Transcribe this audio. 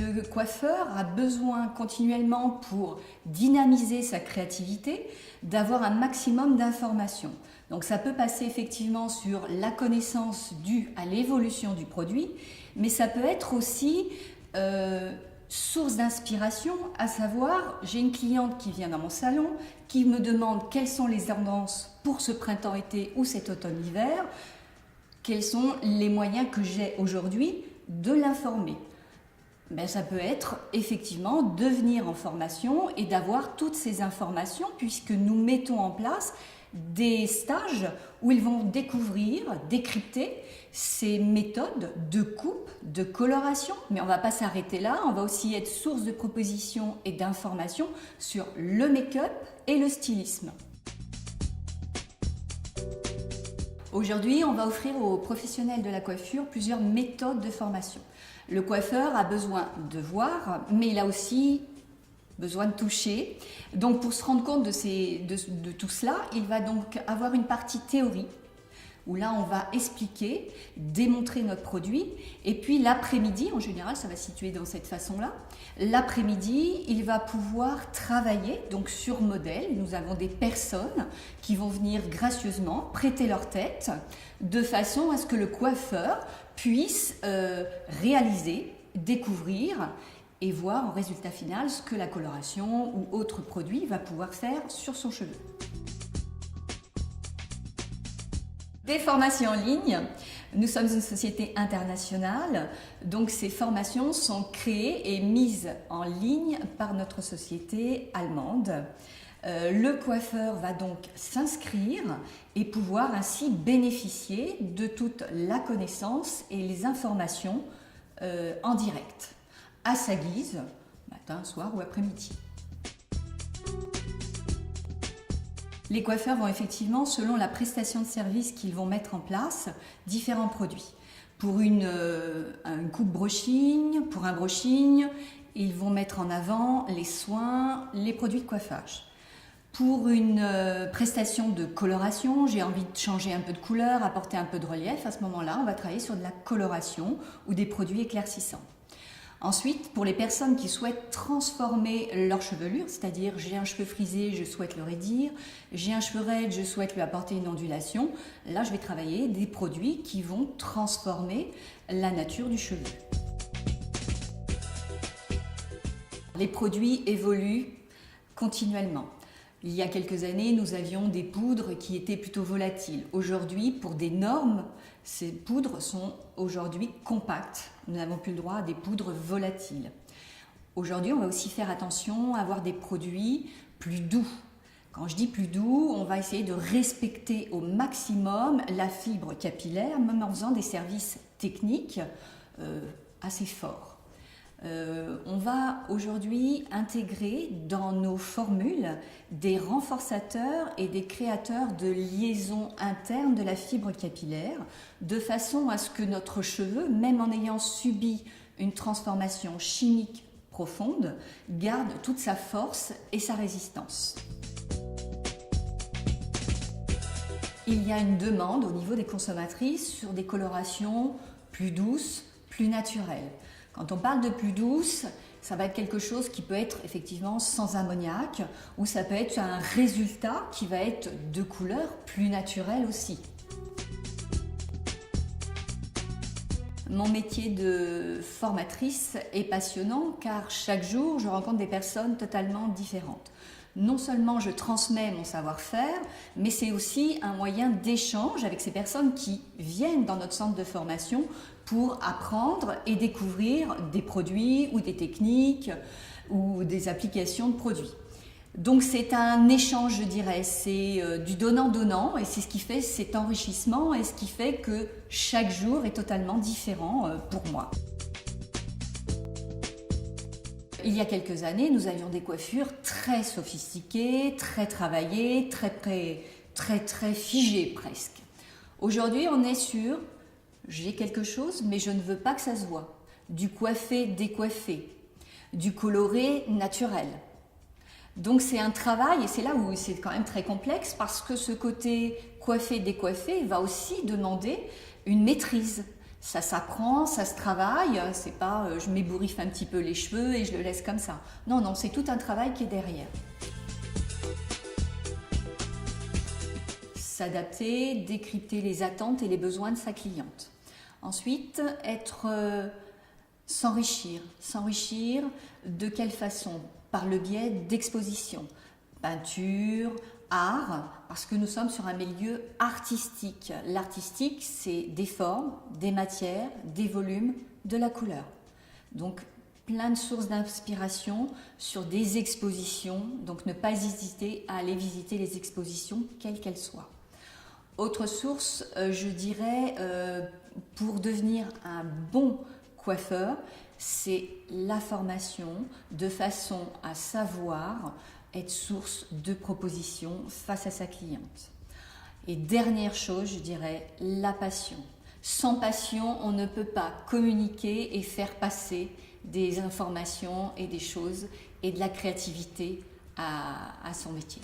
le coiffeur a besoin continuellement, pour dynamiser sa créativité, d'avoir un maximum d'informations. Donc ça peut passer effectivement sur la connaissance due à l'évolution du produit, mais ça peut être aussi source d'inspiration, à savoir, j'ai une cliente qui vient dans mon salon, qui me demande quelles sont les tendances pour ce printemps-été ou cet automne-hiver, quels sont les moyens que j'ai aujourd'hui de l'informer. Ça peut être effectivement de venir en formation et d'avoir toutes ces informations, puisque nous mettons en place des stages où ils vont découvrir, décrypter ces méthodes de coupe, de coloration. Mais on ne va pas s'arrêter là, on va aussi être source de propositions et d'informations sur le make-up et le stylisme. Aujourd'hui, on va offrir aux professionnels de la coiffure plusieurs méthodes de formation. Le coiffeur a besoin de voir, mais il a aussi besoin de toucher. Donc pour se rendre compte de tout cela, il va donc avoir une partie théorie, où là on va expliquer, démontrer notre produit, et puis l'après-midi, en général ça va se situer dans cette façon-là, l'après-midi il va pouvoir travailler donc sur modèle. Nous avons des personnes qui vont venir gracieusement prêter leur tête, de façon à ce que le coiffeur puisse réaliser, découvrir et voir en résultat final ce que la coloration ou autre produit va pouvoir faire sur son cheveu. Des formations en ligne. Nous sommes une société internationale, donc ces formations sont créées et mises en ligne par notre société allemande. Le coiffeur va donc s'inscrire et pouvoir ainsi bénéficier de toute la connaissance et les informations en direct, à sa guise, matin, soir ou après-midi. Les coiffeurs vont effectivement, selon la prestation de service qu'ils vont mettre en place, différents produits. Pour une coupe brushing, pour un brushing, ils vont mettre en avant les soins, les produits de coiffage. Pour une prestation de coloration, j'ai envie de changer un peu de couleur, apporter un peu de relief, à ce moment-là, on va travailler sur de la coloration ou des produits éclaircissants. Ensuite, pour les personnes qui souhaitent transformer leur chevelure, c'est-à-dire j'ai un cheveu frisé, je souhaite le raidir, j'ai un cheveu raide, je souhaite lui apporter une ondulation, là je vais travailler des produits qui vont transformer la nature du cheveu. Les produits évoluent continuellement. Il y a quelques années, nous avions des poudres qui étaient plutôt volatiles. Aujourd'hui, pour des normes, ces poudres sont aujourd'hui compactes. Nous n'avons plus le droit à des poudres volatiles. Aujourd'hui, on va aussi faire attention à avoir des produits plus doux. Quand je dis plus doux, on va essayer de respecter au maximum la fibre capillaire, même en faisant des services techniques assez forts. On va aujourd'hui intégrer dans nos formules des renforçateurs et des créateurs de liaisons internes de la fibre capillaire, de façon à ce que notre cheveu, même en ayant subi une transformation chimique profonde, garde toute sa force et sa résistance. Il y a une demande au niveau des consommatrices sur des colorations plus douces, plus naturelles. Quand on parle de plus douce, ça va être quelque chose qui peut être effectivement sans ammoniac, ou ça peut être un résultat qui va être de couleur plus naturelle aussi. Mon métier de formatrice est passionnant car chaque jour je rencontre des personnes totalement différentes. Non seulement je transmets mon savoir-faire, mais c'est aussi un moyen d'échange avec ces personnes qui viennent dans notre centre de formation pour apprendre et découvrir des produits ou des techniques ou des applications de produits. Donc c'est un échange, je dirais, c'est du donnant-donnant et c'est ce qui fait cet enrichissement et ce qui fait que chaque jour est totalement différent pour moi. Il y a quelques années, nous avions des coiffures très sophistiquées, très travaillées, très figées presque. Aujourd'hui, on est sur « j'ai quelque chose, mais je ne veux pas que ça se voit ». Du coiffé, décoiffé, du coloré, naturel. Donc c'est un travail, et c'est là où c'est quand même très complexe, parce que ce côté coiffé, décoiffé va aussi demander une maîtrise. Ça s'apprend, ça se travaille, c'est pas je m'ébouriffe un petit peu les cheveux et je le laisse comme ça. Non, non, c'est tout un travail qui est derrière. S'adapter, décrypter les attentes et les besoins de sa cliente. Ensuite, s'enrichir. S'enrichir de quelle façon? Par le biais d'expositions, peinture, art, parce que nous sommes sur un milieu artistique. L'artistique, c'est des formes, des matières, des volumes, de la couleur. Donc, plein de sources d'inspiration sur des expositions, donc ne pas hésiter à aller visiter les expositions, quelles qu'elles soient. Autre source, je dirais, pour devenir un bon coiffeur, c'est la formation de façon à savoir être source de propositions face à sa cliente. Et dernière chose, je dirais, la passion. Sans passion, on ne peut pas communiquer et faire passer des informations et des choses et de la créativité à son métier.